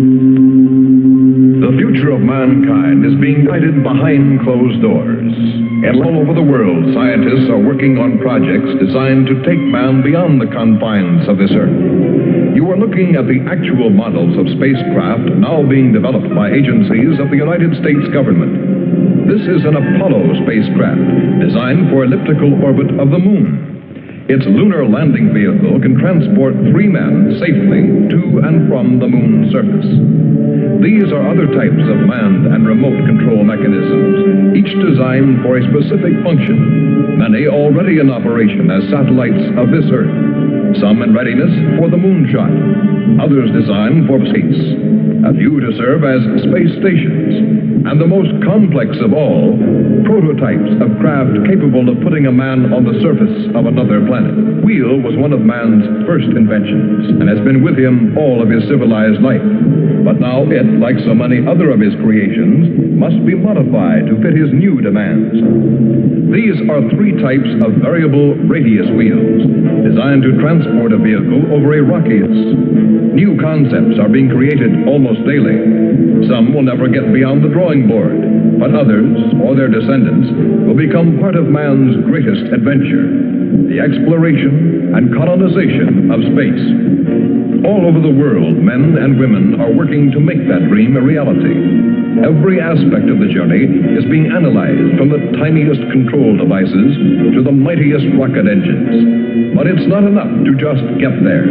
The future of mankind is being guided behind closed doors. And all over the world, scientists are working on projects designed to take man beyond the confines of this Earth. You are looking at the actual models of spacecraft now being developed by agencies of the United States government. This is an Apollo spacecraft designed for elliptical orbit of the Moon. Its lunar landing vehicle can transport 3 men safely to and from the Moon's surface. These are other types of manned and remote control mechanisms, each designed for a specific function, many already in operation as satellites of this Earth, some in readiness for the moonshot, others designed for space, a few to serve as space stations, and the most complex of all, prototypes of craft capable of putting a man on the surface of another planet. Wheel was one of man's first inventions and has been with him all of his civilized life. But now it, like so many other of his creations, must be modified to fit his new demands. These are 3 types of variable radius wheels, designed to transport a vehicle over a radius. New concepts are being created almost daily. Some will never get beyond the drawing board, but others, or their descendants, will become part of man's greatest adventure, the exploration and colonization of space. All over the world, men and women are working to make that dream a reality. Every aspect of the journey is being analyzed, from the tiniest control devices to the mightiest rocket engines. But it's not enough to just get there.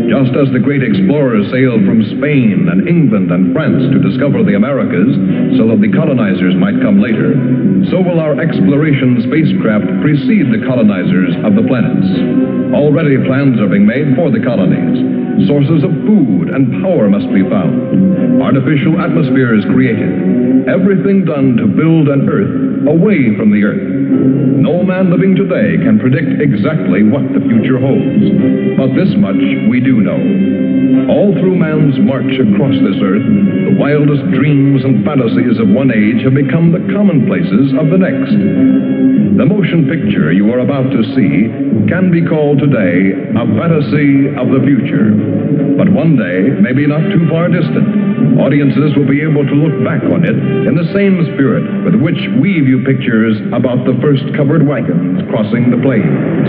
Just as the great explorers sailed from Spain and England and France to discover the Americas so that the colonizers might come later, so will our exploration spacecraft precede the colonizers of the planets. Already plans are being made for the colonies. Sources of food and power must be found. Artificial atmospheres created. Everything done to build an Earth away from the Earth. No man living today can predict exactly what the future holds. But this much we do know. All through man's march across this Earth, the wildest dreams and fantasies of one age have become the commonplaces of the next. The motion picture you are about to see can be called today a fantasy of the future. But one day, maybe not too far distant, audiences will be able to look back on it in the same spirit with which we view pictures about the first covered wagons crossing the plains.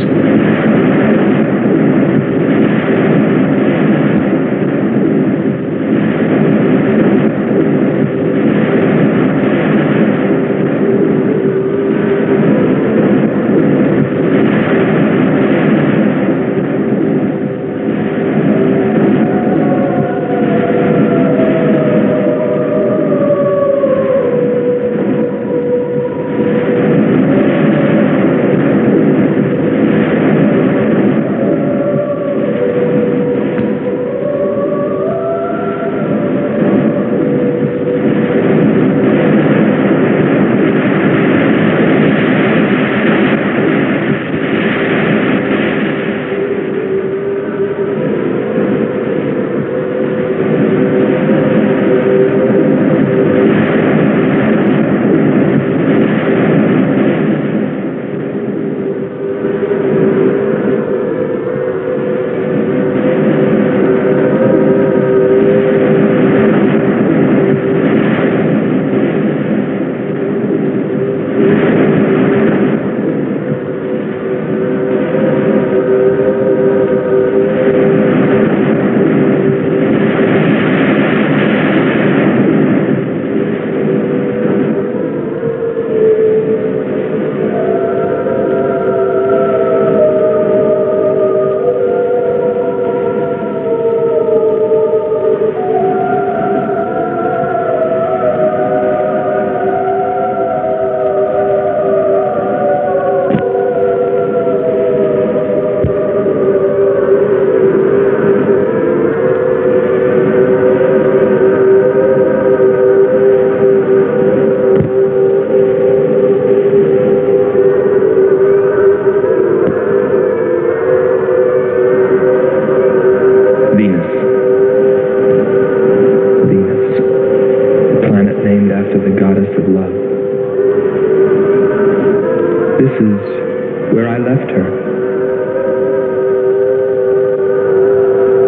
where I left her.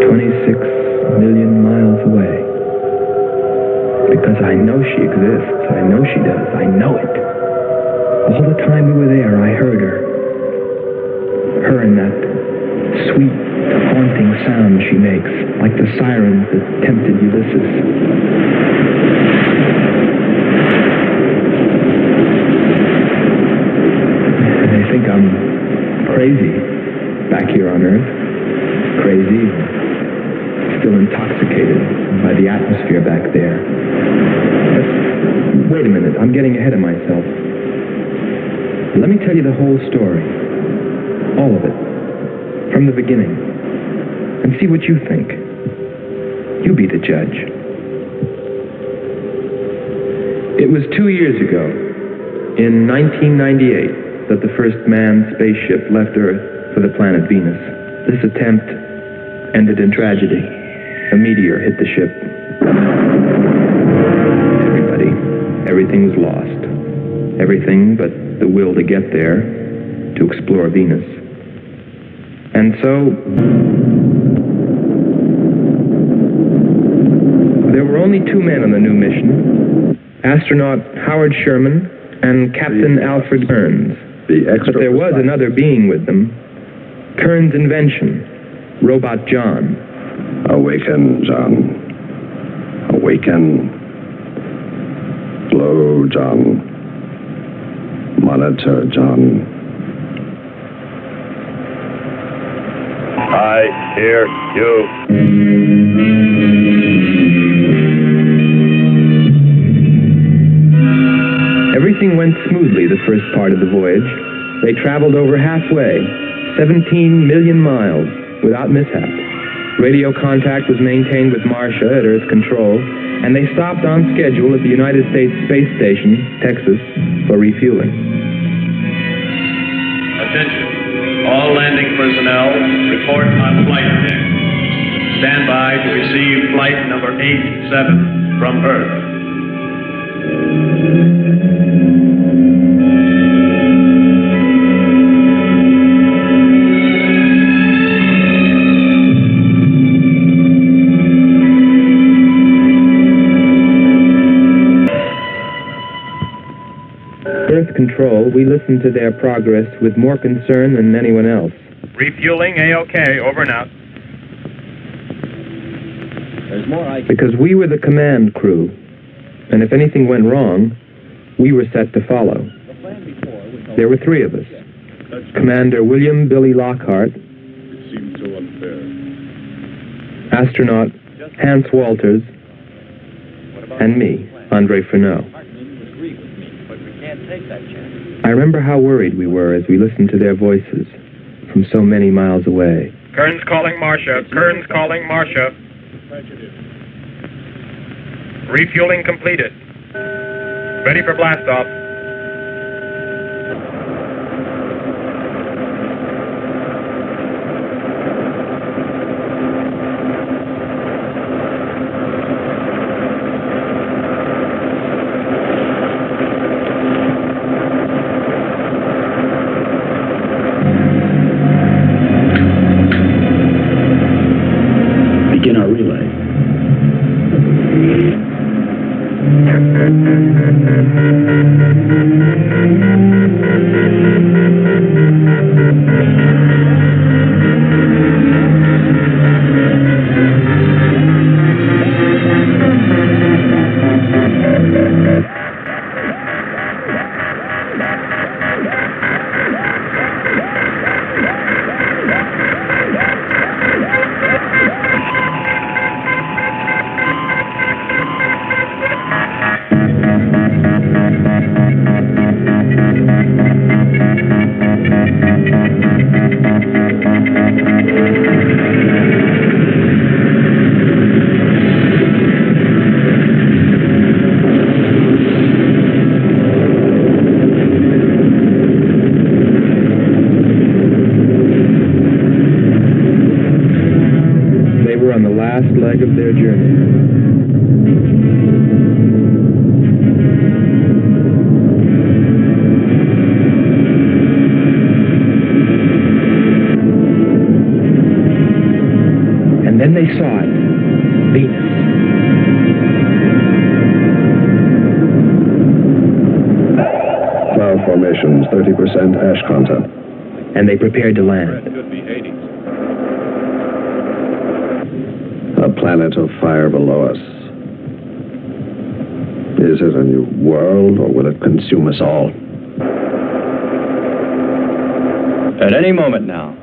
26 million miles away. Because I know she exists. I know she does. I know it. All the time we were there, I heard her. Her and that sweet, haunting sound she makes, like the sirens that tempted Ulysses. I think I'm crazy back here on Earth. Crazy, still intoxicated by the atmosphere back there. But wait a minute, I'm getting ahead of myself. Let me tell you the whole story. All of it. From the beginning. And see what you think. You be the judge. It was 2 years ago, in 1998, that the first manned spaceship left Earth for the planet Venus. This attempt ended in tragedy. A meteor hit the ship. Everything was lost. Everything but the will to get there, to explore Venus. And so, there were only 2 men on the new mission, astronaut Howard Sherman and Captain Alfred Kearns. But there was another being with them, Kearns' invention, Robot John. Awaken, John. Awaken. Slow, John. Monitor, John. I hear you. Everything went smoothly the first part of the voyage. They traveled over halfway, 17 million miles, without mishap. Radio contact was maintained with Marcia at Earth Control, and they stopped on schedule at the United States Space Station, Texas, for refueling. Attention. All landing personnel, report on flight deck. Stand by to receive flight number 87 from Earth. Earth Control, we listened to their progress with more concern than anyone else. Refueling A-OK, over and out. Because we were the command crew, and if anything went wrong, we were set to follow. There were 3 of us. Commander William Billy Lockhart, astronaut Hans Walters, and me, Andre Furneaux. I remember how worried we were as we listened to their voices from so many miles away. Kearns calling Marcia. Kearns calling Marcia. Refueling completed. Ready for blast-off. Begin our relay. emissions, 30% ash content. And they prepared to land. A planet of fire below us. Is it a new world, or will it consume us all? At any moment now.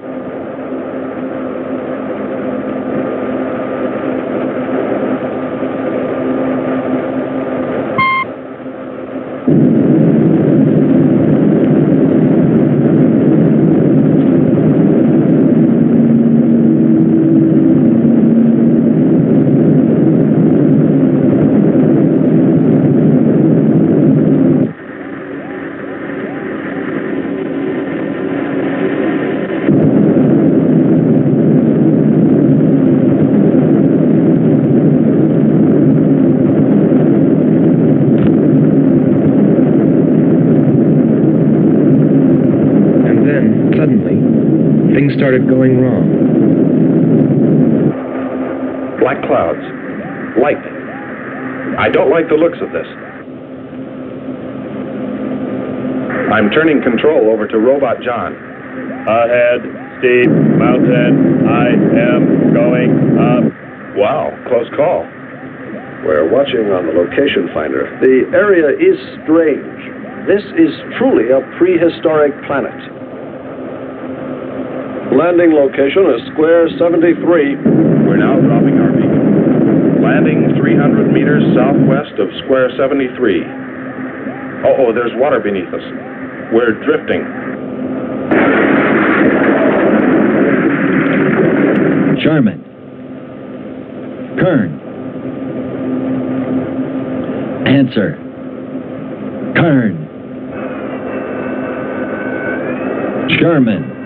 Started going wrong. Black clouds. Lightning. I don't like the looks of this. I'm turning control over to Robot John. Ahead, steep mountain. I am going up. Wow, close call. We're watching on the location finder. The area is strange. This is truly a prehistoric planet. Landing location is square 73. We're now dropping our beacon. Landing 300 meters southwest of square 73. Oh, there's water beneath us. We're drifting. Sherman. Kern. Answer. Kern. Sherman.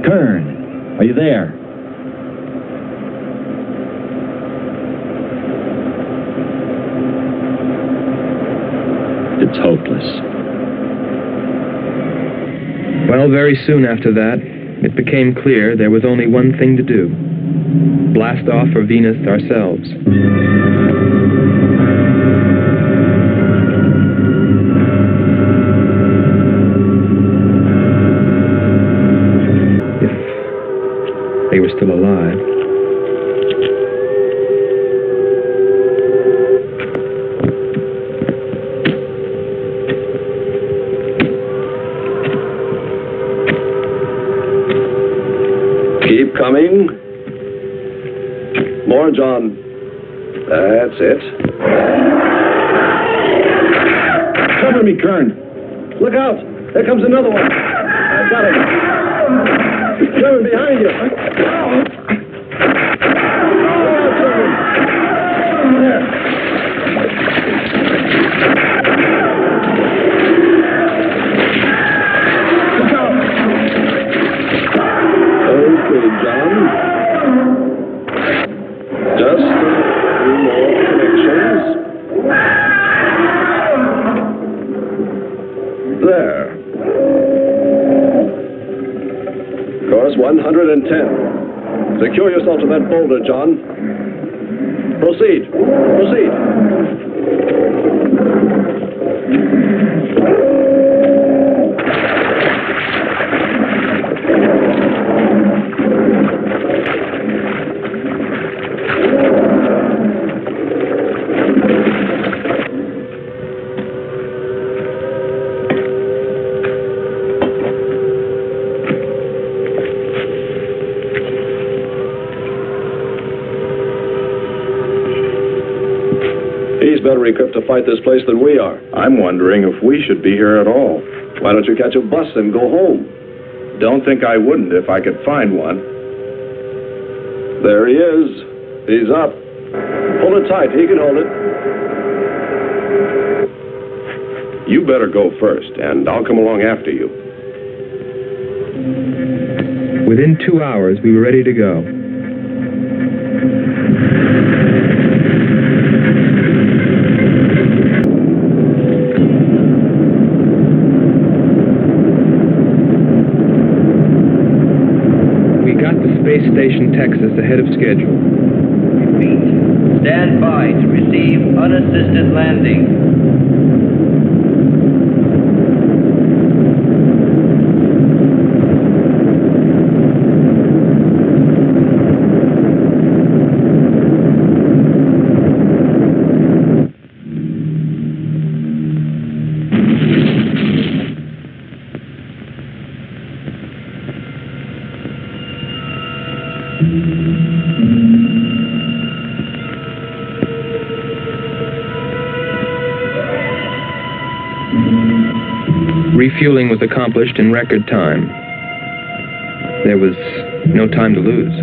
Kern, are you there? It's hopeless. Well, very soon after that, it became clear there was only one thing to do. Blast off for Venus ourselves. They were still alive. Keep coming. More, John. That's it. Cover me, Kern. Look out. There comes another one. I got him. Sherman, behind you. Okay, John. Just a few more connections. There. Course 110. Secure yourself to that boulder, John. Proceed. Proceed. He's better equipped to fight this place than we are. I'm wondering if we should be here at all. Why don't you catch a bus and go home? Don't think I wouldn't if I could find one. There he is. He's up. Hold it tight. He can hold it. You better go first, and I'll come along after you. Within 2 hours, we were ready to go. Space Station, Texas, ahead of schedule. Repeat. Stand by to receive unassisted landing. Refueling was accomplished in record time. There was no time to lose.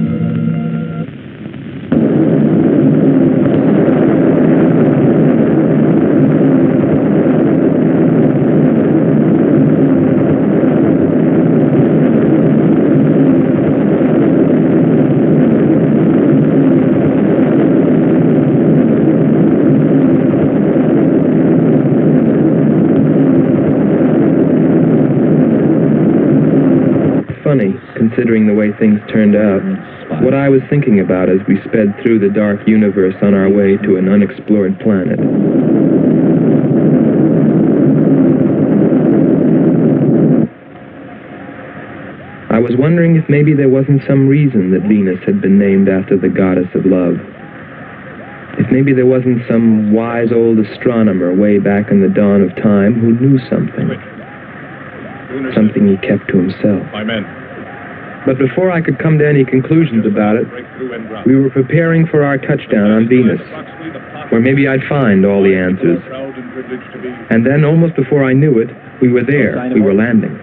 Funny, considering the way things turned out, what I was thinking about as we sped through the dark universe on our way to an unexplored planet. I was wondering if maybe there wasn't some reason that Venus had been named after the goddess of love. If maybe there wasn't some wise old astronomer way back in the dawn of time who knew something. Something he kept to himself. My men. But before I could come to any conclusions about it, we were preparing for our touchdown on Venus, where maybe I'd find all the answers. And then, almost before I knew it, we were there. We were landing.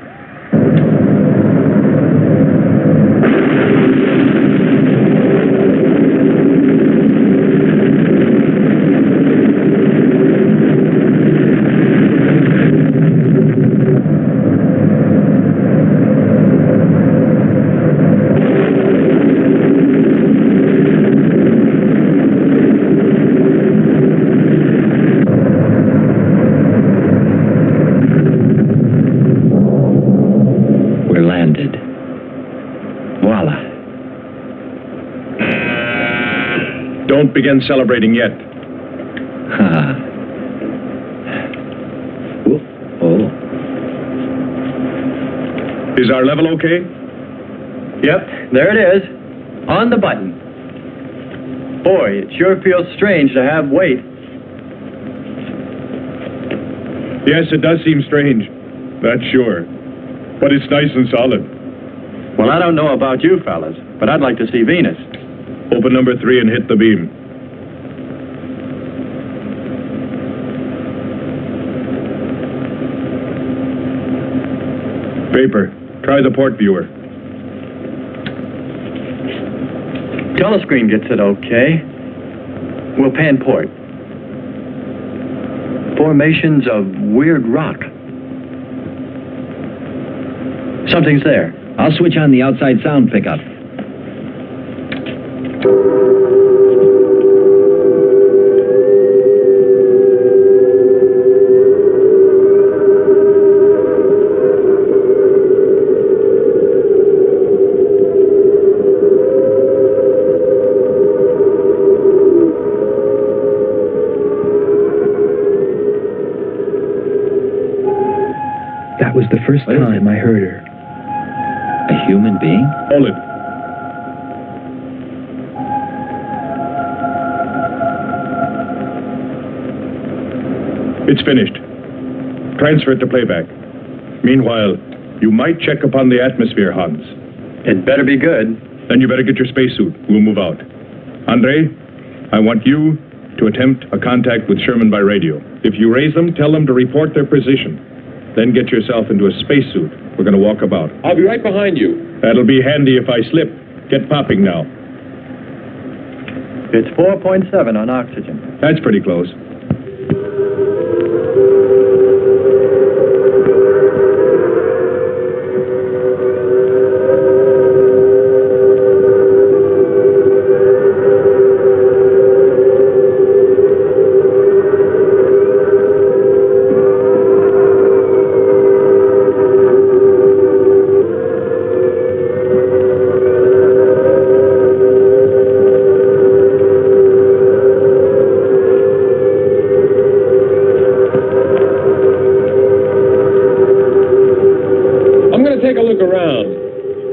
Don't begin celebrating yet. Is our level okay? Yep, there it is. On the button. Boy, it sure feels strange to have weight. Yes, it does seem strange. That's sure. But it's nice and solid. Well, I don't know about you fellas, but I'd like to see Venus. Open number 3 and hit the beam. Vapor, try the port viewer. Telescreen gets it okay. We'll pan port. Formations of weird rock. Something's there. I'll switch on the outside sound pickup. That was the first time I heard her. A human being? Hold it. It's finished. Transfer it to playback. Meanwhile, you might check upon the atmosphere, Hans. It better be good. Then you better get your spacesuit. We'll move out. Andre, I want you to attempt a contact with Sherman by radio. If you raise them, tell them to report their position. Then get yourself into a spacesuit. We're going to walk about. I'll be right behind you. That'll be handy if I slip. Get popping now. It's 4.7 on oxygen. That's pretty close.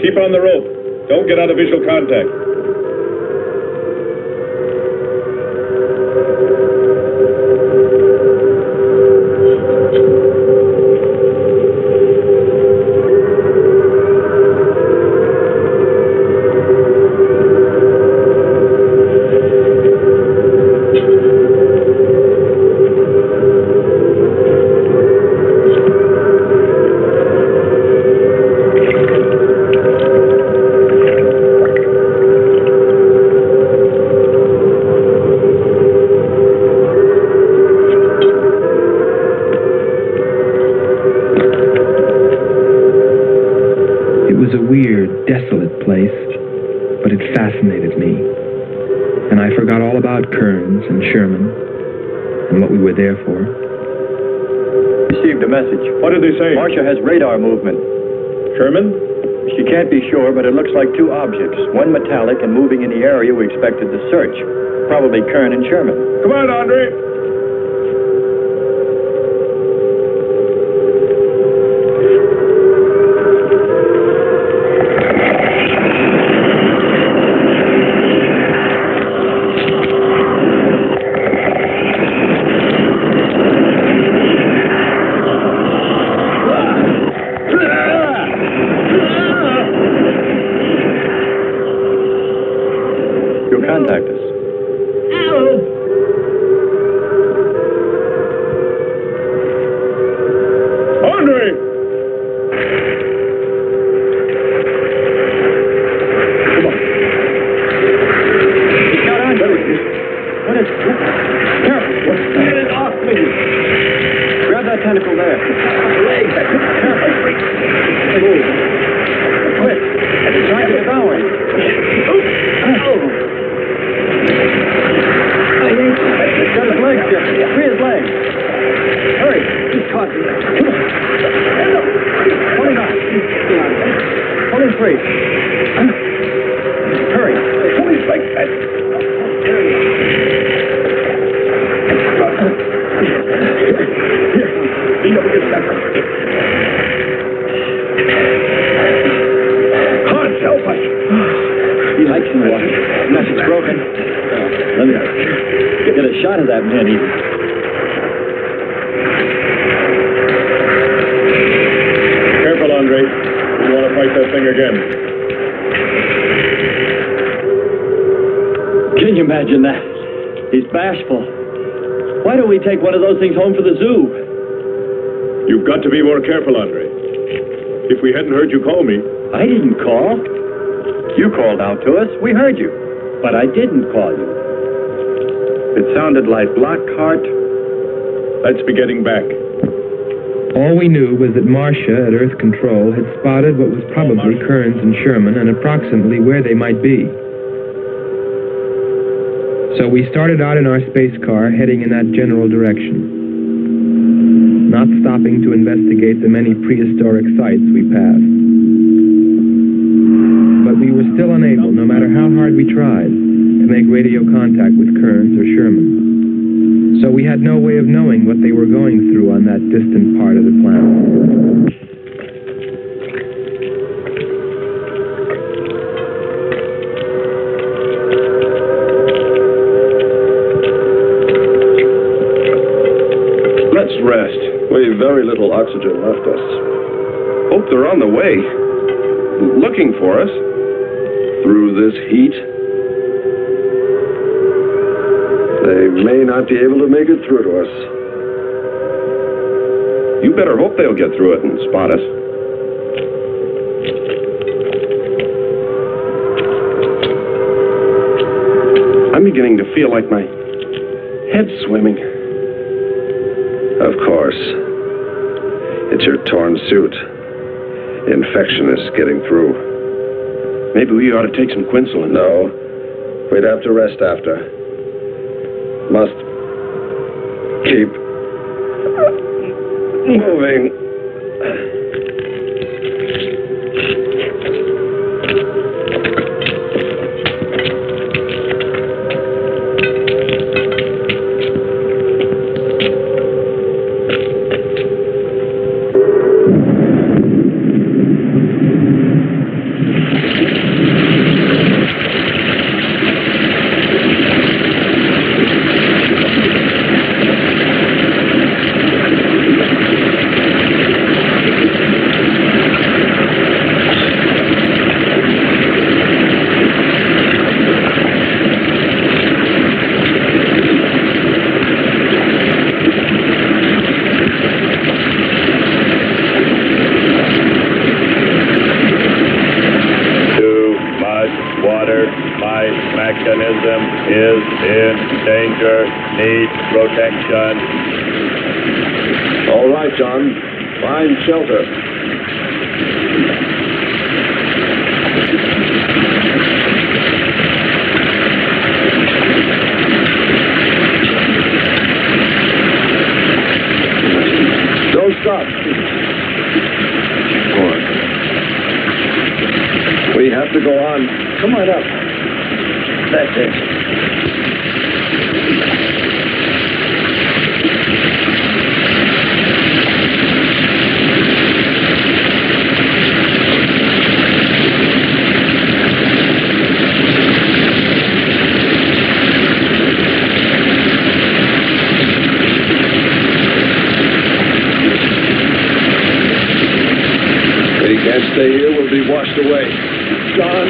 Keep on the rope. Don't get out of visual contact. desolate place, but it fascinated me. And I forgot all about Kearns and Sherman and what we were there for. Received a message. What did they say? Marcia has radar movement. Sherman? She can't be sure, but it looks like two objects, one metallic and moving in the area we expected to search. Probably Kern and Sherman. Come on, Andre. Contact us. Andre! Come on. He's got on. What is... Careful. Get it off me. Grab that tentacle there. Leg. Careful. Move. Quick. It's trying to devour him. He's got his legs, Jeff. Free his legs. Hurry. He's caught. Come on. Pull him out. Pull him free. Hurry. Pull his legs back. He never gets back. Hans, help us. He likes in the water. Unless it's broken. Let me get a shot of that man even. Careful, Andre. You want to fight that thing again. Can you imagine that? He's bashful. Why don't we take one of those things home for the zoo? You've got to be more careful, Andre. If we hadn't heard you call me... I didn't call. You called out to us. We heard you. But I didn't call you. It sounded like Lockhart. Let's be getting back. All we knew was that Marcia at Earth Control had spotted what was probably Kearns and Sherman and approximately where they might be. So we started out in our space car heading in that general direction, not stopping to investigate the many prehistoric sites we passed. But we were still unable, no matter how hard we tried, to make radio contact with Kearns or Sherman. So we had no way of knowing what they were going through on that distant part of the planet. Let's rest. We've very little oxygen left us. Hope they're on the way. Looking for us. Through this heat. They may not be able to make it through to us. You better hope they'll get through it and spot us. I'm beginning to feel like my head's swimming. Of course. It's your torn suit. Infection is getting through. Maybe we ought to take some quinsulin. No. We'd have to rest after. Must keep moving. All right, John. Find shelter. Don't stop. Go on. We have to go on. Come on up. That's it. Stay here, we'll be washed away. John?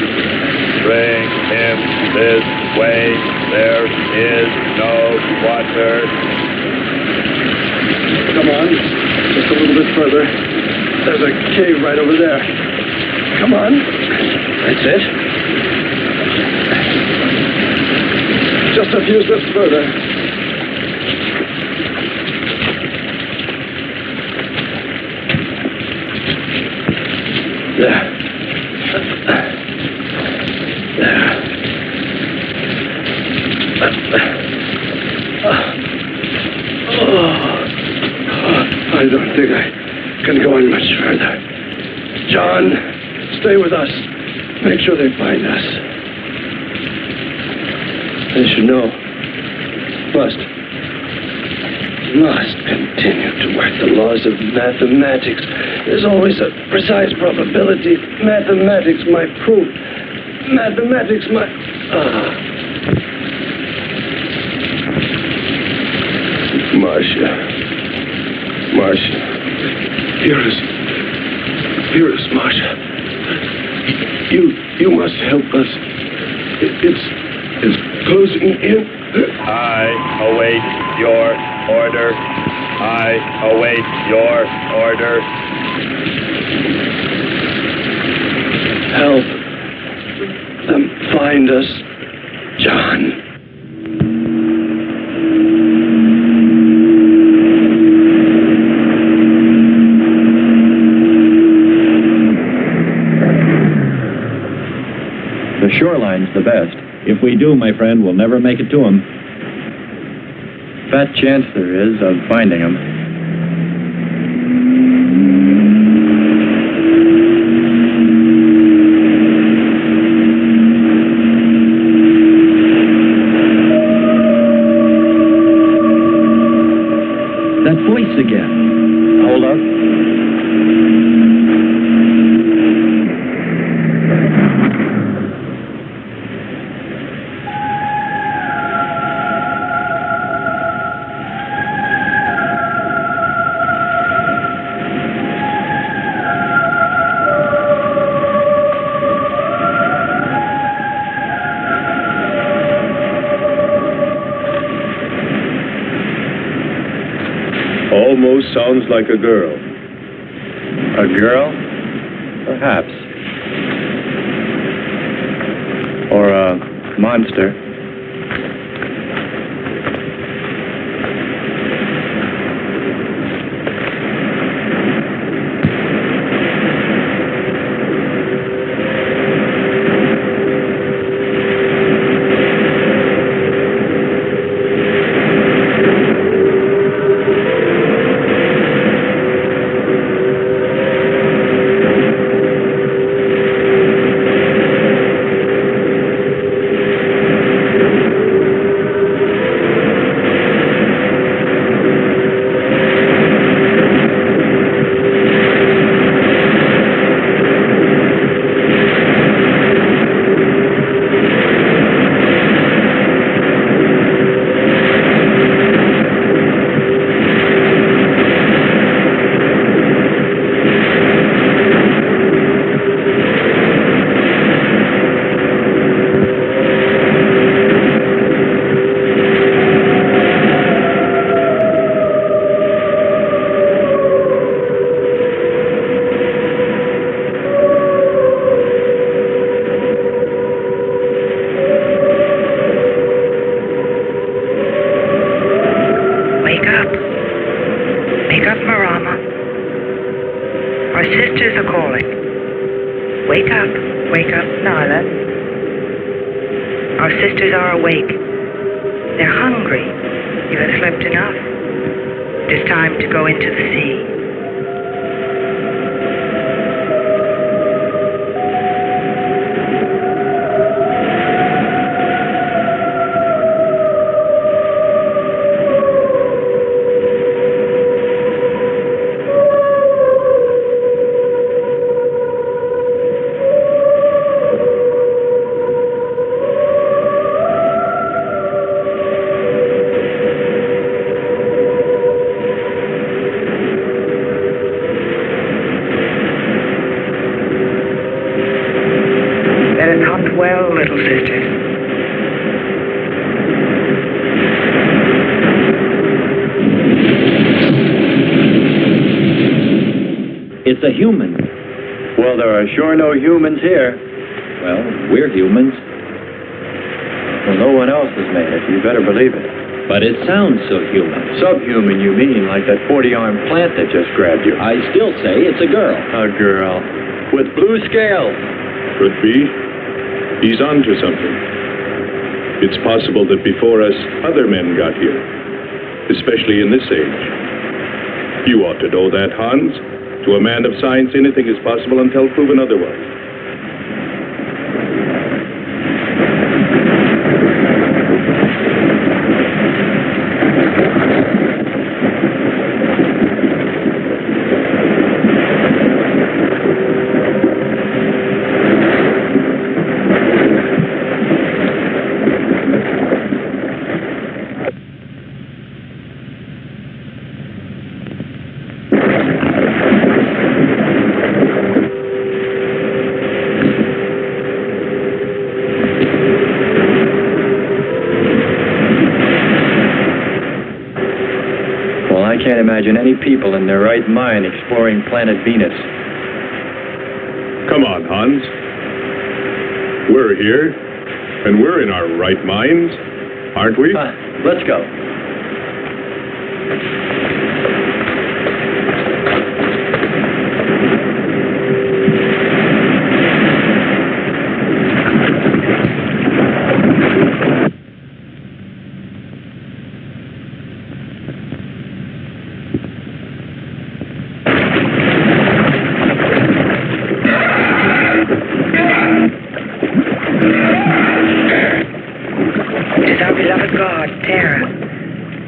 Bring him this way. There is no water. Come on. Just a little bit further. There's a cave right over there. Come on. That's it. Just a few steps further. There. I don't think I can go on much further. John, stay with us. Make sure they find us. They should know. Must continue to work the laws of mathematics. There's always a precise probability. Mathematics, my proof. Mathematics, my... Marcia. Here is Marcia. You must help us. It's closing in. I await your order. I await your order. Help them find us, John. The shoreline's the best. If we do, my friend, we'll never make it to them. Fat chance there is of finding them. That voice again. Hold up. Almost sounds like a girl. A girl? Perhaps. Or a monster. Our sisters are calling. Wake up. Wake up, Nyla. Our sisters are awake. They're hungry. You have slept enough. It is time to go into the sea. Well, little sisters. It's a human. Well, there are sure no humans here. Well, we're humans. Well, no one else has made it. You better believe it. But it sounds so human. Subhuman, you mean, like that 40-armed plant that just grabbed you. I still say it's a girl. A girl. With blue scales. Could be. He's on to something. It's possible that before us, other men got here, especially in this age. You ought to know that, Hans. To a man of science, anything is possible until proven otherwise. I can't imagine any people in their right mind exploring planet Venus. Come on, Hans. We're here, and we're in our right minds, aren't we? Let's go.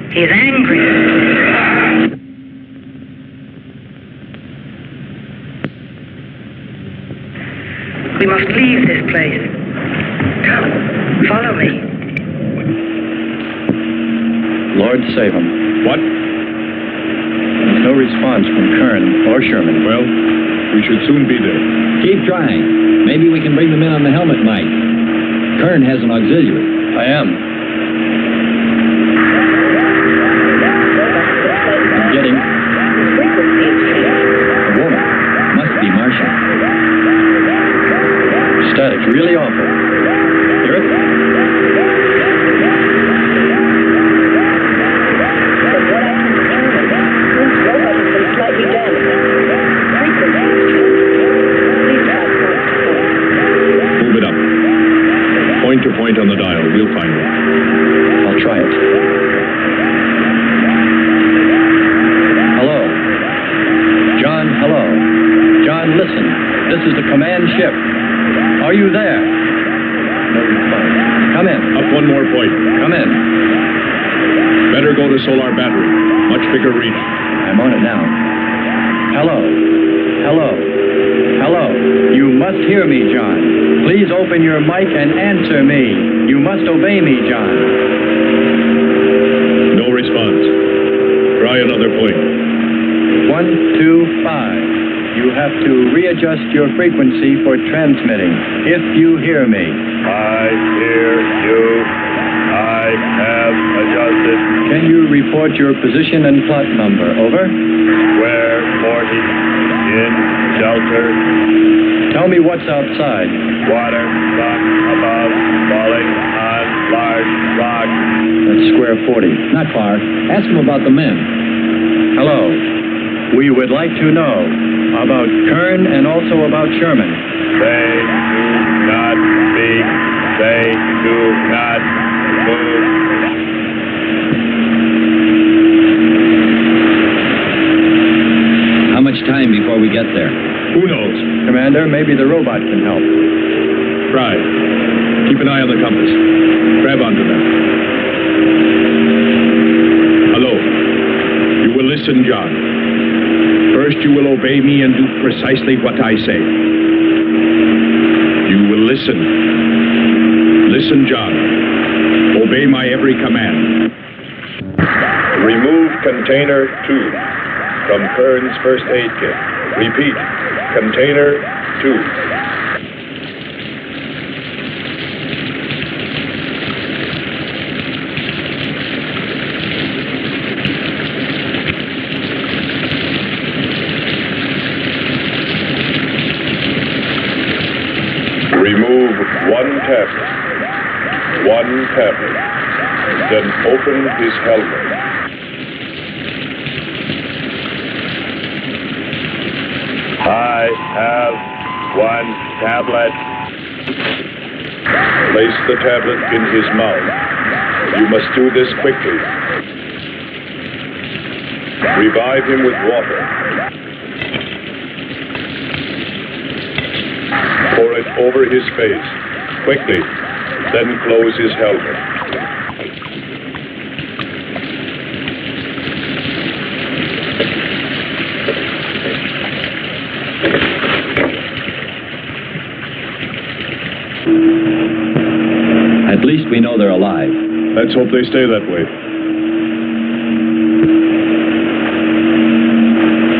He is angry. We must leave this place. Come, follow me. Lord save him. What? There's no response from Kern or Sherman. Well, we should soon be there. Keep trying. Maybe we can bring them in on the helmet mic. Kern has an auxiliary. I am. Getting a woman. Must be Martian. Static, really awful. Hear it? Move it up. Point to point on the dial. We'll find it. I'll try it. Listen, this is the command ship. Are you there? No response. Come in. Up one more point. Come in. Better go to solar battery. Much bigger reach. I'm on it now. Hello. Hello. Hello. You must hear me, John. Please open your mic and answer me. You must obey me, John. No response. Try another point. 1, 2, 5. You have to readjust your frequency for transmitting, if you hear me. I hear you. I have adjusted. Can you report your position and plot number? Over. Square 40. In shelter. Tell me what's outside. Water, sun above, falling on large rock. That's square 40. Not far. Ask him about the men. Hello. We would like to know about Kern and also about Sherman. They do not speak. They do not move. How much time before we get there? Who knows? Commander, maybe the robot can help. Fry, keep an eye on the compass. Grab onto them. Hello. You will listen, John. First, you will obey me and do precisely what I say. You will listen. Listen, John. Obey my every command. Remove container 2 from Kern's first aid kit. Repeat, container 2. Remove one tablet. One tablet. Then open his helmet. I have one tablet. Place the tablet in his mouth. You must do this quickly. Revive him with water. Pour it over his face. Quickly. Then close his helmet. At least we know they're alive. Let's hope they stay that way.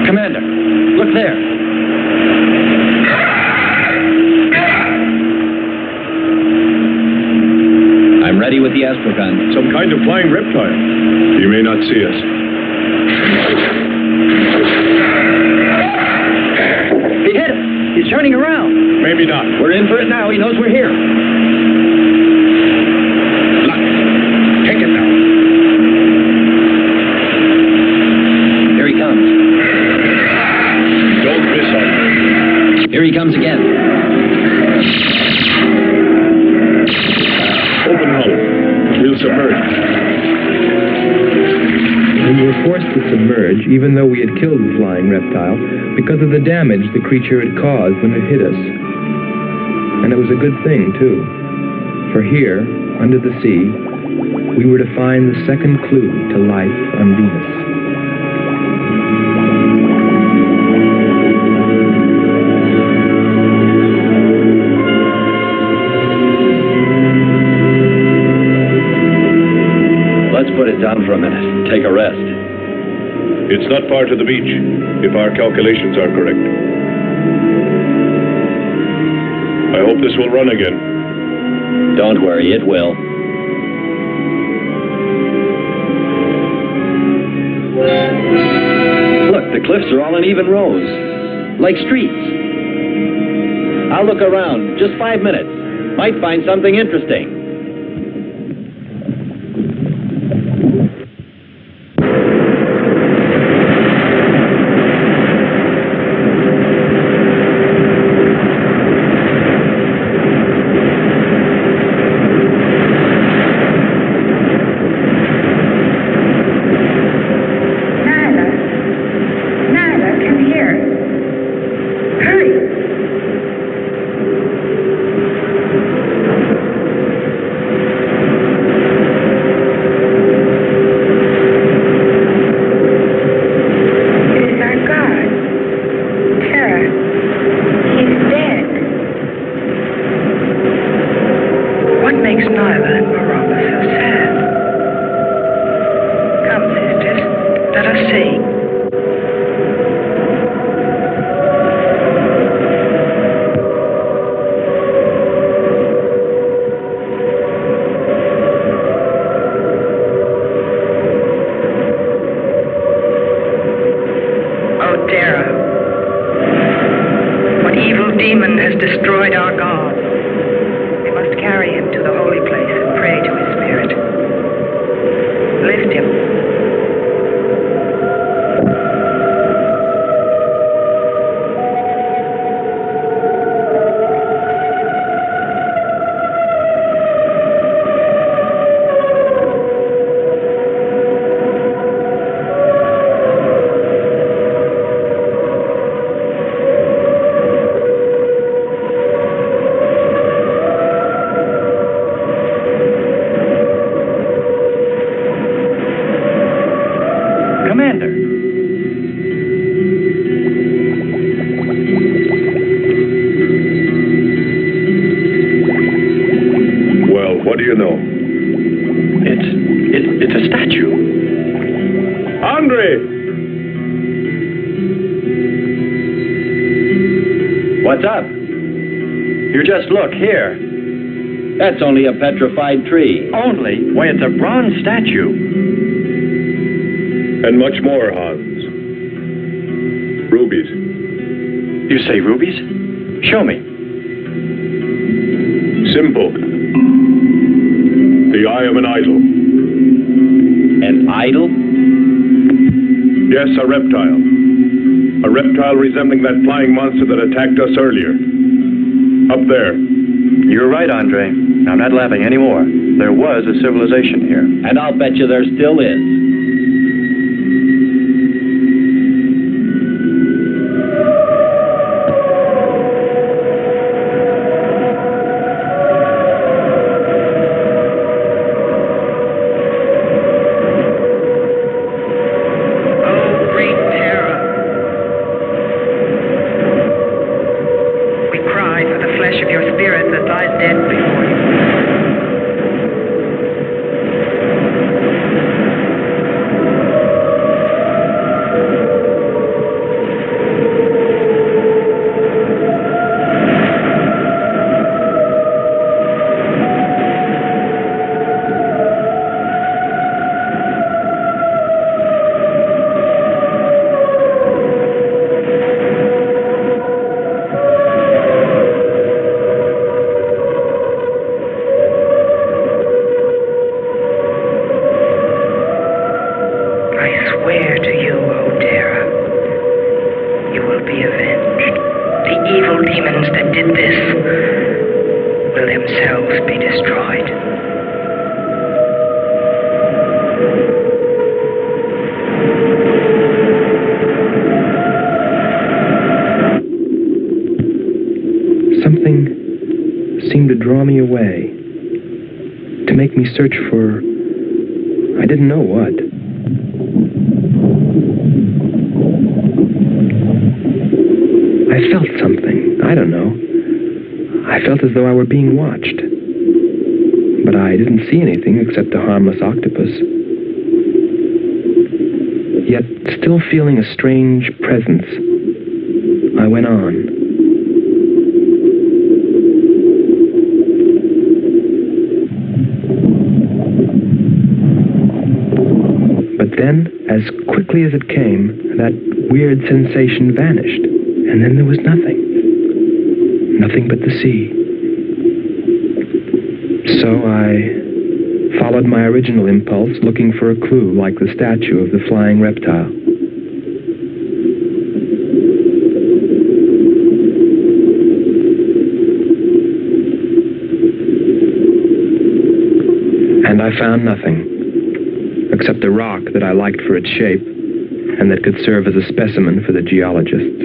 Commander, look there. I'm ready with the astrogun. Some kind of flying reptile. He may not see us. He hit us. He's turning around. Maybe not. We're in for it now. He knows we're here. Look. Take it now. Here he comes. Don't miss him. Here he comes again. Open hull. We'll submerge. We were forced to submerge, even though we had killed the flying reptile, because of the damage the creature had caused when it hit us. And it was a good thing, too. For here, under the sea, we were to find the second clue to life on Venus. Let's put it down for a minute. Take a rest. It's not far to the beach, if our calculations are correct. I hope this will run again. Don't worry, it will. Look, the cliffs are all in even rows, like streets. I'll look around. Just 5 minutes. Might find something interesting. Commander. Well, what do you know? It's a statue. Andre! What's up? You just look here. That's only a petrified tree. Only? Why, it's a bronze statue. And much more, Hans. Rubies. You say rubies? Show me. Simple. The eye of an idol. An idol? Yes, a reptile. A reptile resembling that flying monster that attacked us earlier. Up there. You're right, Andre. I'm not laughing anymore. There was a civilization here. And I'll bet you there still is. Oh, great terror. We cry for the flesh of your spirit that lies dead before you. I swear to you, O Terra, you will be avenged. The evil demons that did this will themselves be destroyed. Something seemed to draw me away, to make me search for, I didn't know what. I felt something. I don't know. I felt as though I were being watched. But I didn't see anything except a harmless octopus. Yet, still feeling a strange presence, I went on. But then, as quickly as it came, that weird sensation vanished. And then there was nothing. Nothing but the sea. So I followed my original impulse, looking for a clue like the statue of the flying reptile. And I found nothing, except a rock that I liked for its shape, and that could serve as a specimen for the geologists.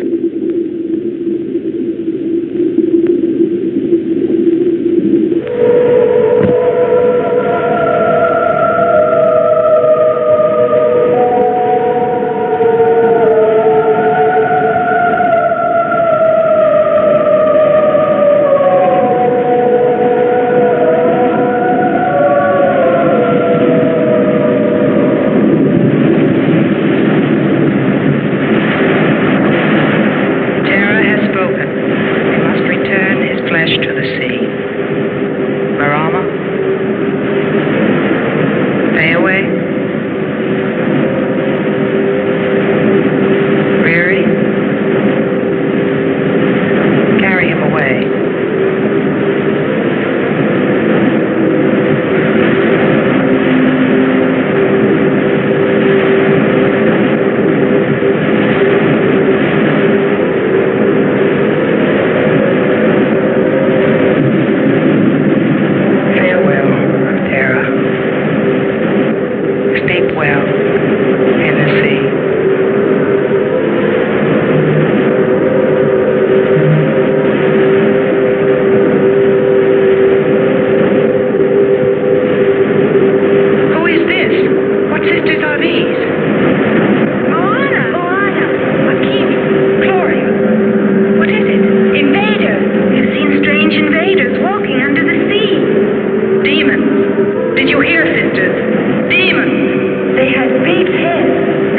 shaped head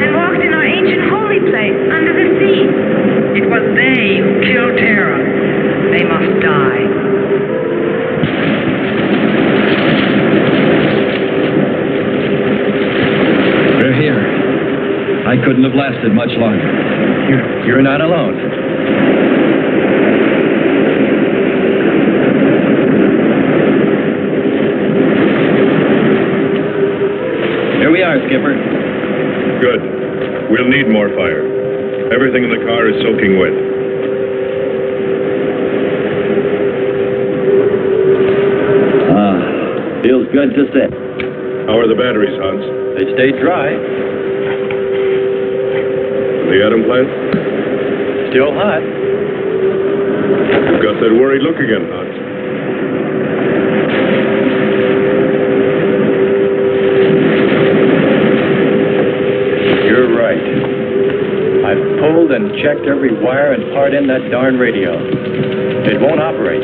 and walked in our ancient holy place under the sea. It was they who killed Terra. They must die. We're here. I couldn't have lasted much longer. You're not alone. Here we are, Skipper. Good. We'll need more fire. Everything in the car is soaking wet. Feels good to sit. How are the batteries, Hans? They stayed dry. The atom plant? Still hot. You've got that worried look again, Hans. You're right. I've pulled and checked every wire and part in that darn radio. It won't operate.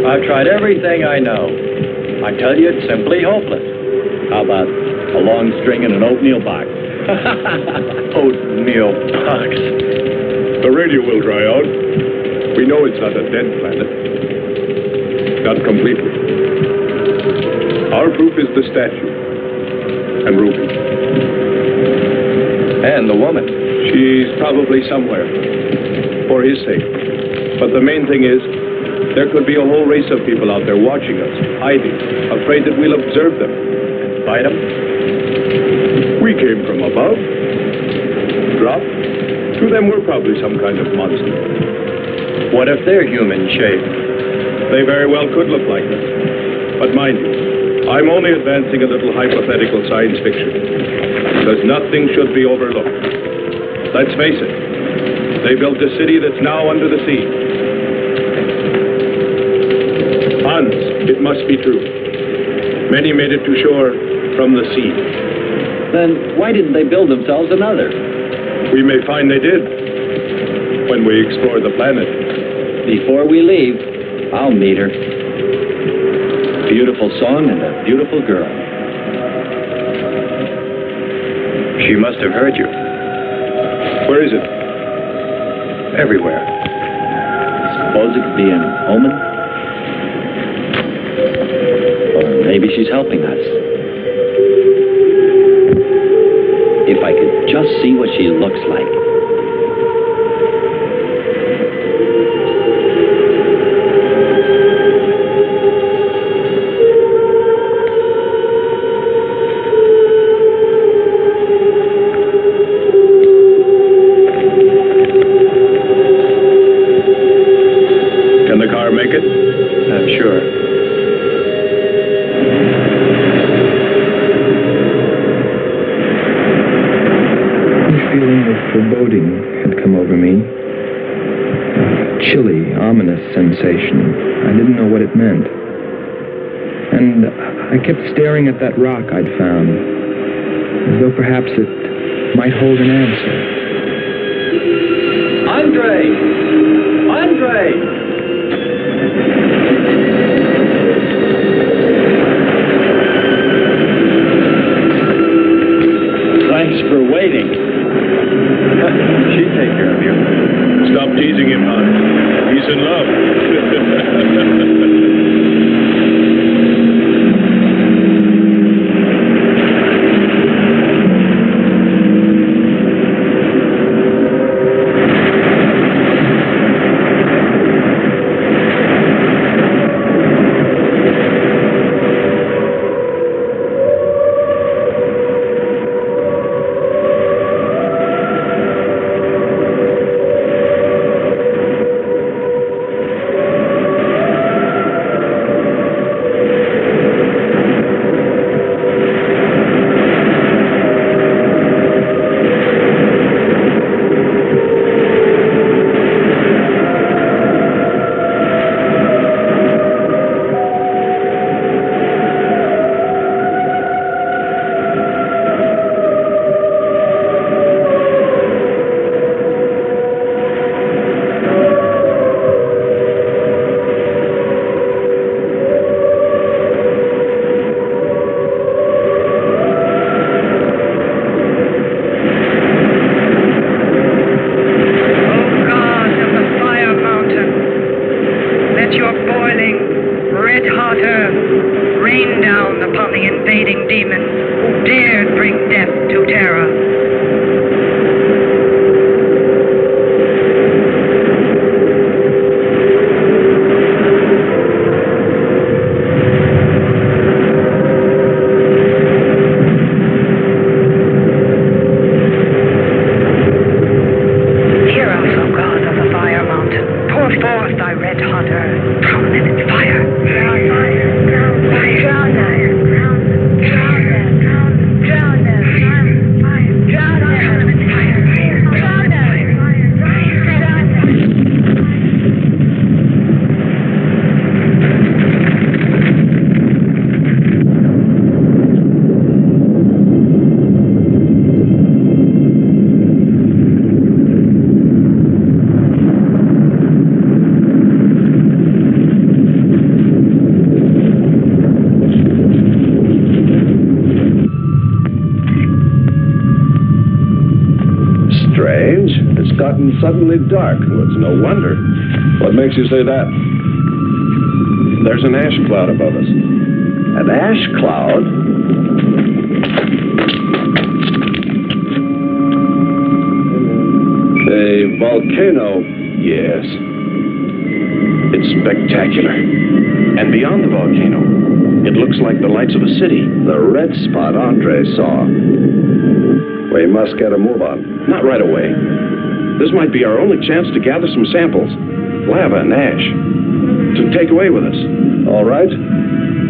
I've tried everything I know. I tell you, it's simply hopeless. How about a long string and an oatmeal box? Oatmeal box. The radio will dry out. We know it's not a dead planet. Not completely. Our proof is the statue. And Ruby. And the woman. She's probably somewhere. For his sake. But the main thing is, there could be a whole race of people out there watching us, hiding, afraid that we'll observe them. Fight them? We came from above. Dropped. To them, we're probably some kind of monster. What if they're human shaped? They very well could look like them. But mind you, I'm only advancing a little hypothetical science fiction. Because nothing should be overlooked. Let's face it. They built a city that's now under the sea. Hans, it must be true. Many made it to shore from the sea. Then why didn't they build themselves another? We may find they did when we explore the planet. Before we leave, I'll meet her. Beautiful song and a beautiful girl. She must have heard you. Where is it? Everywhere. Suppose it could be an omen? Or maybe she's helping us. If I could just see what she looks like. Can the car make it? I'm sure. Foreboding had come over me. A chilly, ominous sensation. I didn't know what it meant. And I kept staring at that rock I'd found, as though perhaps it might hold an answer. Andre! Andre! Thanks for waiting. She'd take care of you. Stop teasing him, Hans. He's in love. death to terror. Suddenly dark. Well, it's no wonder. What makes you say that? There's an ash cloud above us. An ash cloud? A volcano. Yes. It's spectacular. And beyond the volcano, it looks like the lights of a city. The red spot Andre saw. We must get a move on. Not right away. This might be our only chance to gather some samples, lava and ash, to take away with us. All right.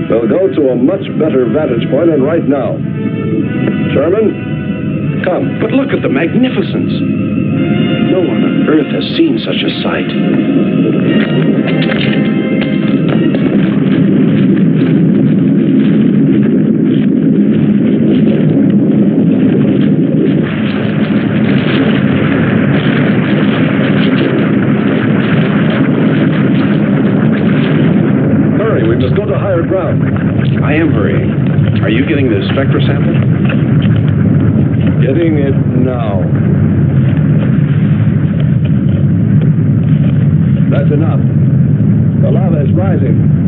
We'll go to a much better vantage point, and right now. Sherman, come. But look at the magnificence. No one on Earth has seen such a sight. I am hurrying. Are you getting the spectra sample? Getting it now. That's enough. The lava is rising.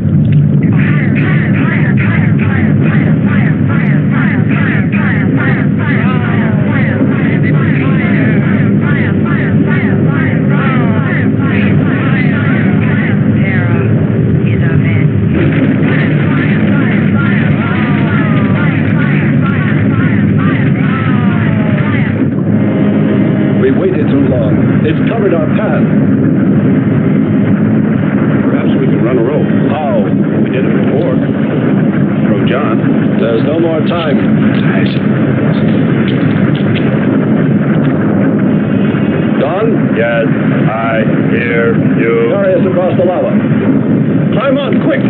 It's covered our path. Perhaps we can run a rope. How? We did it before. Throw John. There's no more time. Don? Yes, I hear you. Carry us across the lava. Climb on, quick!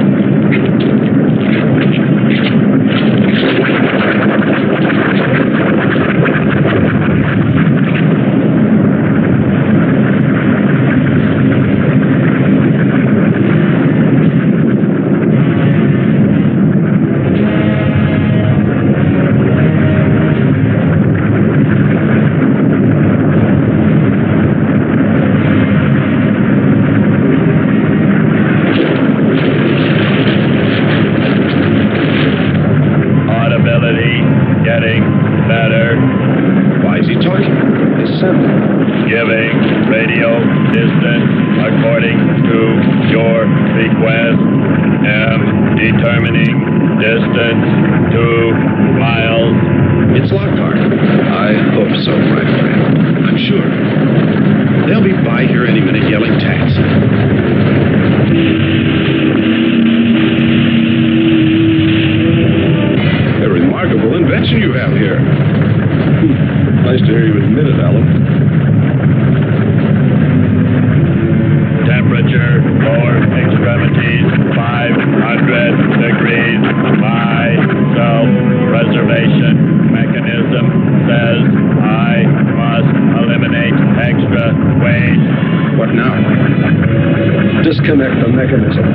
Disconnect the mechanism.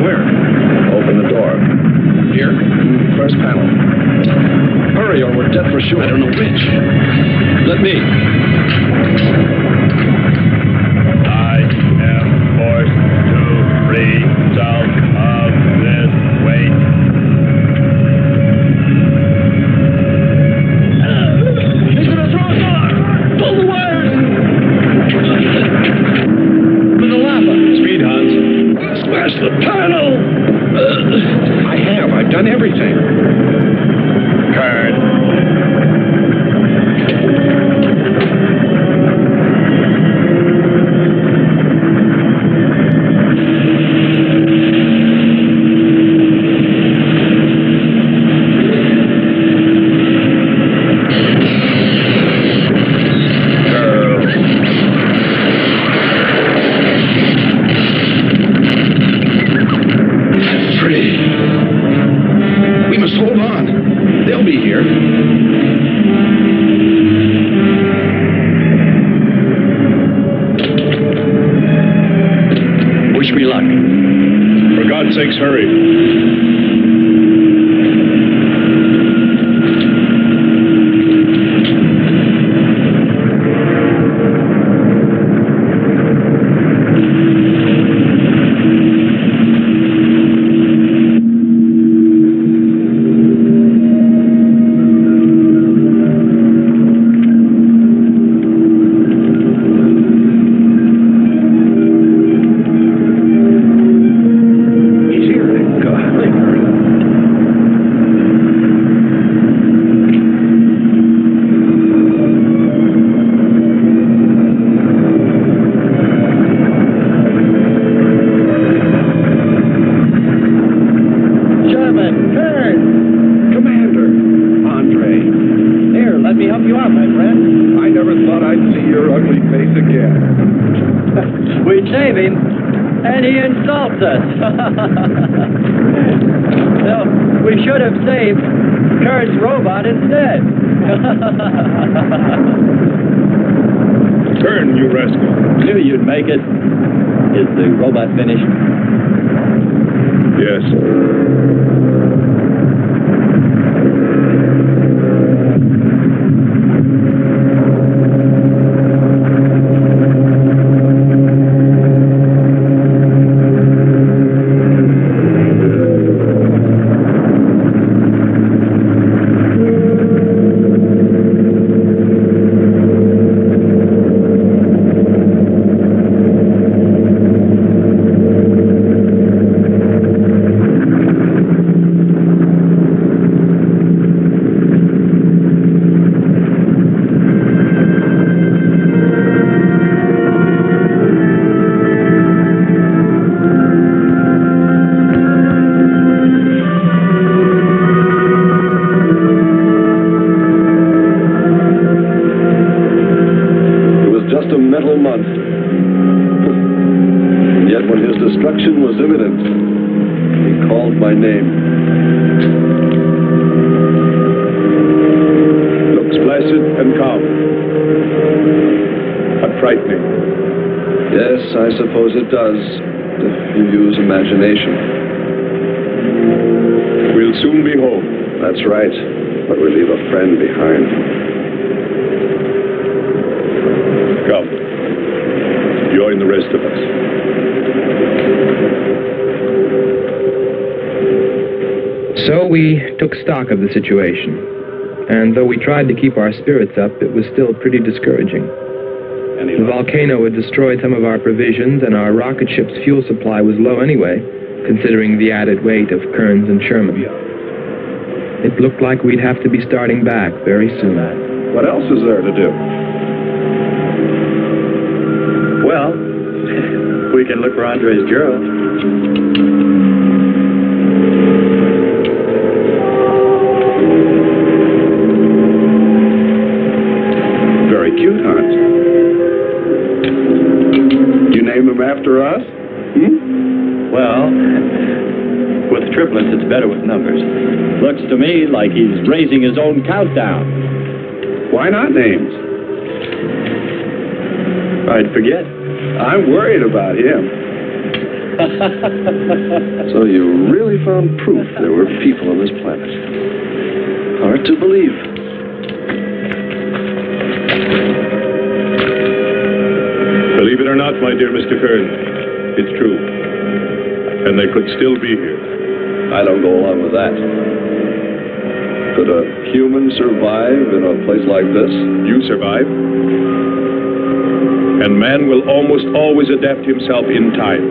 Where? Open the door. Here? First panel. Hurry or we're dead for sure. I don't know which. Let me. I am forced to free south of this weight. Wish me luck. For God's sakes, hurry. We'd save him, and he insults us. No, we should have saved Kurt's robot instead. Turn, you rascal. Knew you'd make it. Is the robot finished? Yes. Was imminent. He called my name. Looks placid and calm. But frightening. Yes, I suppose it does, if you use imagination. We'll soon be home. That's right, but we leave a friend behind. Come. Join the rest of us. So we took stock of the situation, and though we tried to keep our spirits up, it was still pretty discouraging. The volcano had destroyed some of our provisions, and our rocket ship's fuel supply was low anyway, considering the added weight of Kearns and Sherman. It looked like we'd have to be starting back very soon. What else is there to do? Well, we can look for Andre's girl. Very cute, Hans. You name him after us? Well, with triplets, it's better with numbers. Looks to me like he's raising his own countdown. Why not names? I'd forget. I'm worried about him. So you really found proof there were people on this planet. Hard to believe. Believe it or not, my dear Mr. Kern, it's true. And they could still be here. I don't go along with that. Could a human survive in a place like this? You survive. And man will almost always adapt himself in time.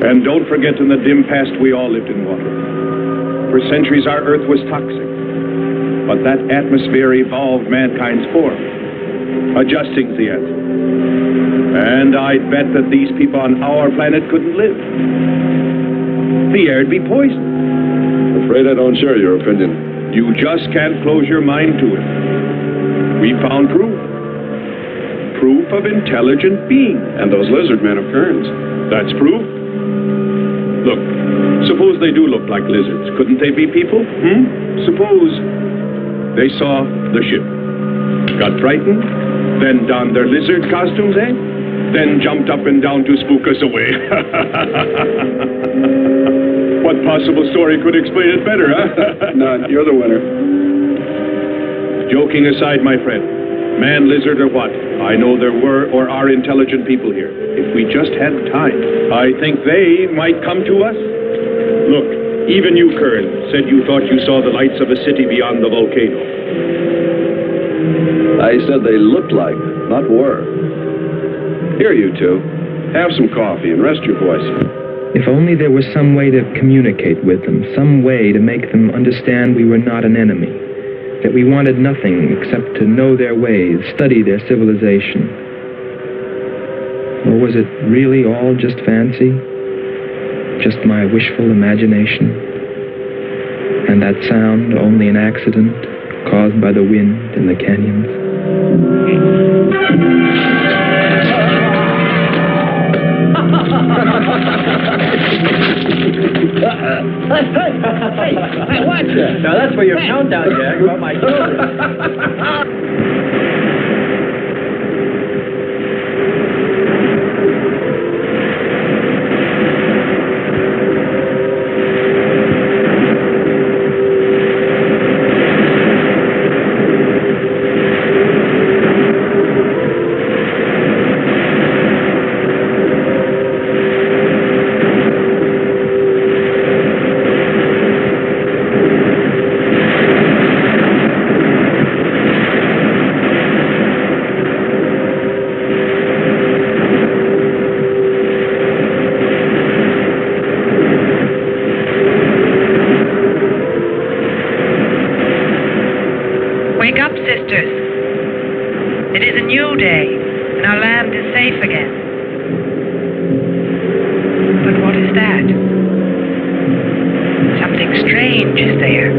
And don't forget, in the dim past, we all lived in water. For centuries, our Earth was toxic. But that atmosphere evolved mankind's form, adjusting the Earth. And I'd bet that these people on our planet couldn't live. The air'd be poisoned. Afraid I don't share your opinion. You just can't close your mind to it. We found proof. Proof of intelligent being. And those lizard men of Kearns. That's proof. Look, suppose they do look like lizards. Couldn't they be people? Suppose They saw the ship, got frightened, then donned their lizard costumes, then jumped up and down to spook us away. What possible story could explain it better, huh? None. You're the winner. Joking aside, my friend, man, lizard, or what, I know there were or are intelligent people here. If we just had time, I think they might come to us. Look, even you, Kern, said you thought you saw the lights of a city beyond the volcano. I said they looked like, not were. Here, you two. Have some coffee and rest your voice. If only there was some way to communicate with them, some way to make them understand we were not an enemy, that we wanted nothing except to know their ways, study their civilization. Or was it really all just fancy? Just my wishful imagination? And that sound only an accident caused by the wind in the canyons? Hey, watch it. Now that's for your countdown, Jack, about my shoulder. Wake up, sisters. It is a new day, and our land is safe again. But what is that? Something strange is there.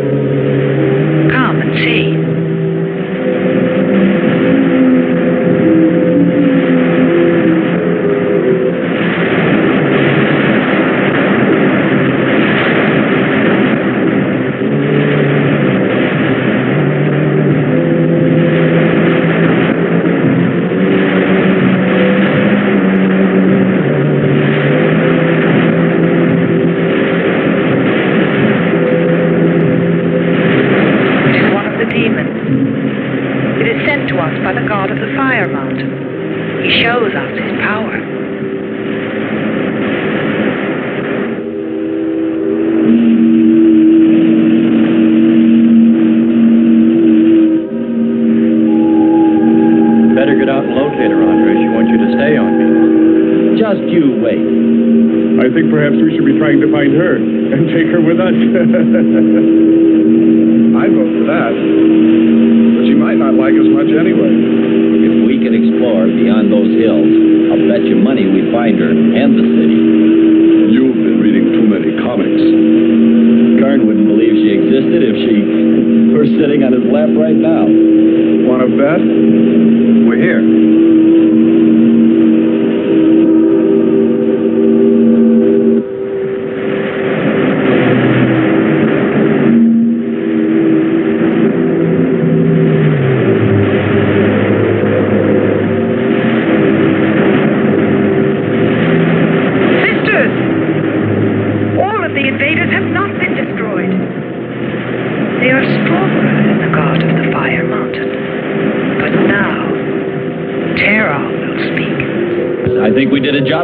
Come and see. Trying to find her and take her with us. I'd vote for that. But she might not like us much anyway. If we can explore beyond those hills, I'll bet you money we find her and the city. You've been reading too many comics. Kern wouldn't believe she existed if she were sitting on his lap right now. Want to bet? We're here.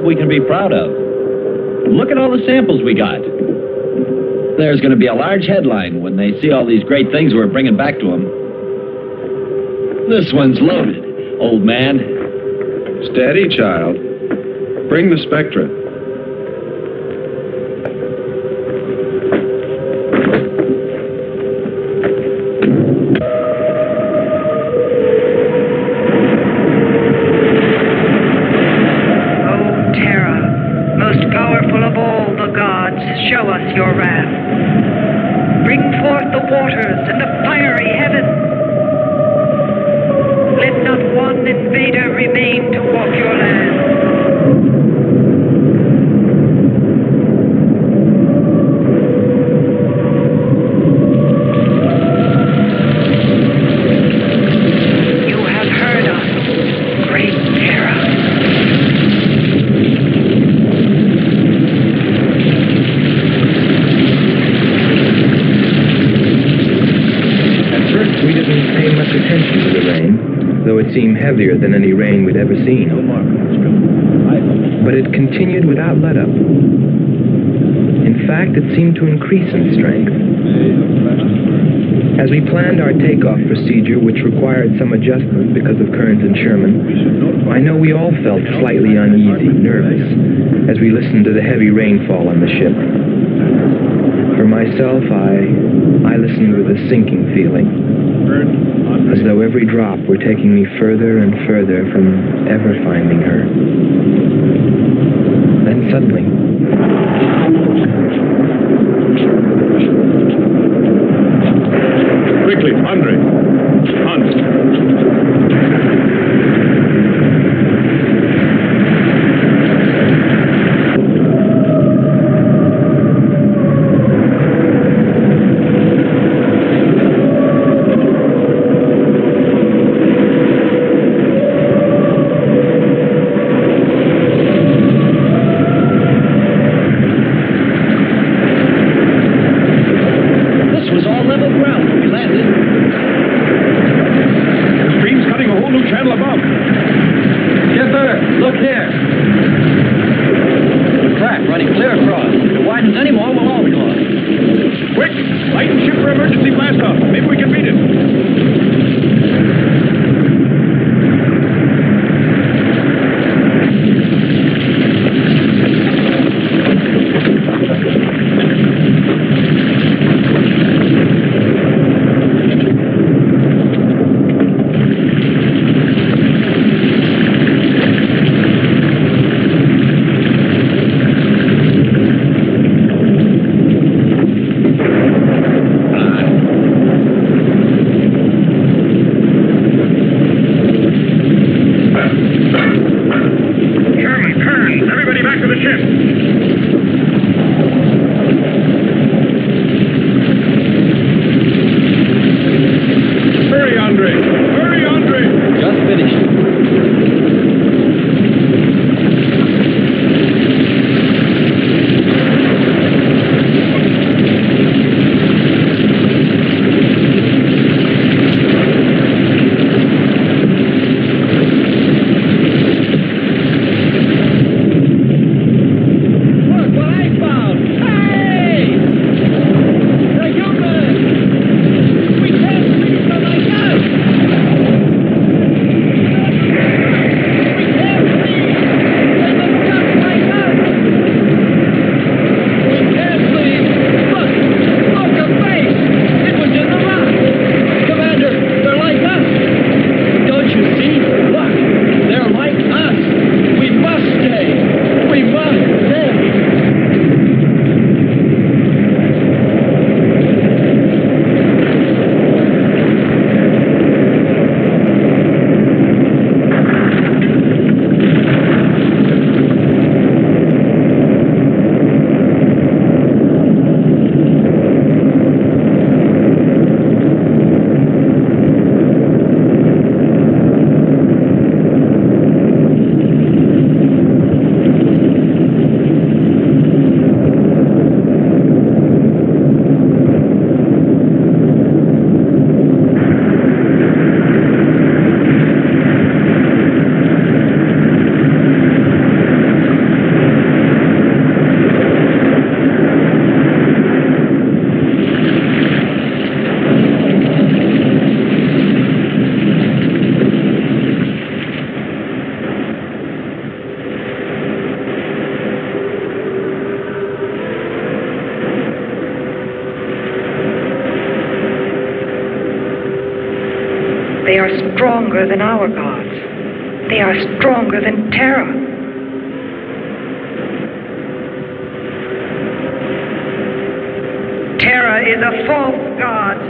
We can be proud of. Look at all the samples we got. There's going to be a large headline when they see all these great things we're bringing back to them. This one's loaded, old man. Steady, child. Bring the spectra. much attention to the rain, though it seemed heavier than any rain we'd ever seen. But it continued without let-up. In fact, it seemed to increase in strength. As we planned our takeoff procedure, which required some adjustment because of current in Sherman, I know we all felt slightly uneasy, nervous, as we listened to the heavy rainfall on the ship. For myself, I listened with a sinking feeling, as though every drop were taking me further and further from ever finding her. Then suddenly, Quickly, Andre. They are stronger than our gods. They are stronger than Terra. Terra is a false god.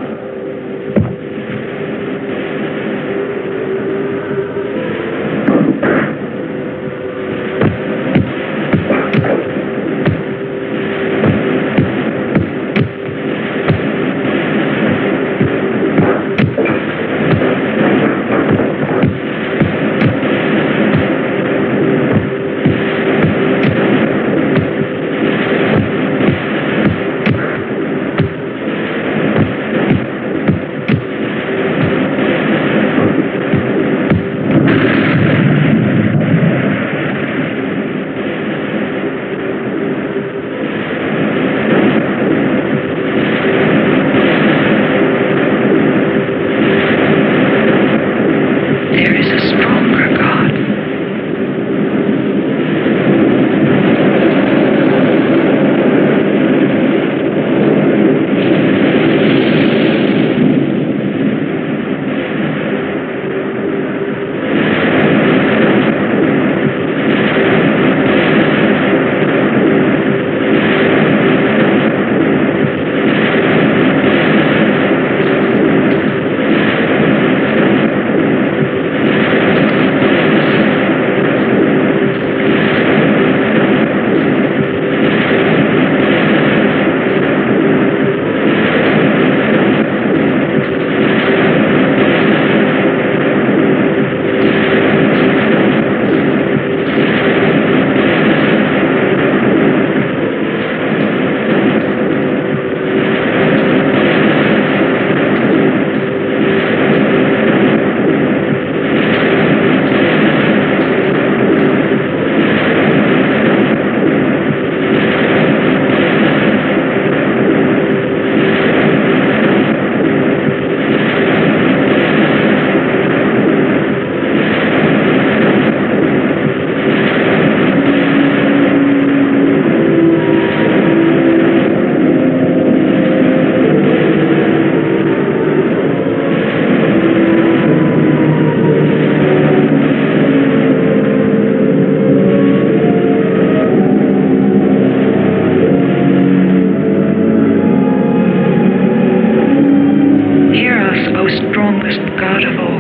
God of all,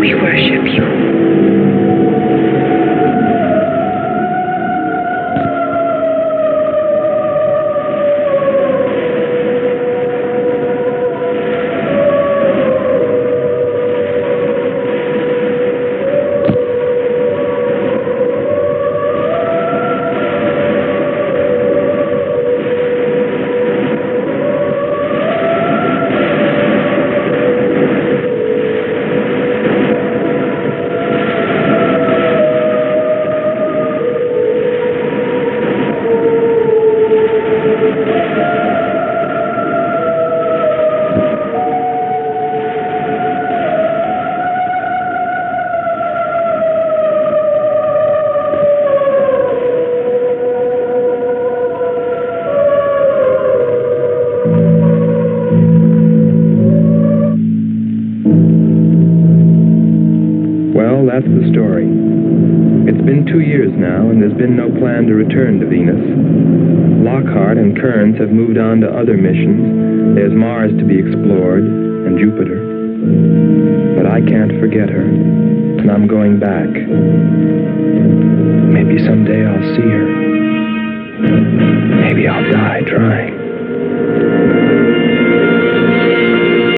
we worship you. Well, that's the story. It's been 2 years now, and there's been no plan to return to Venus. Lockhart and Kearns have moved on to other missions. There's Mars to be explored, and Jupiter. But I can't forget her, and I'm going back. Maybe someday I'll see her. Maybe I'll die trying.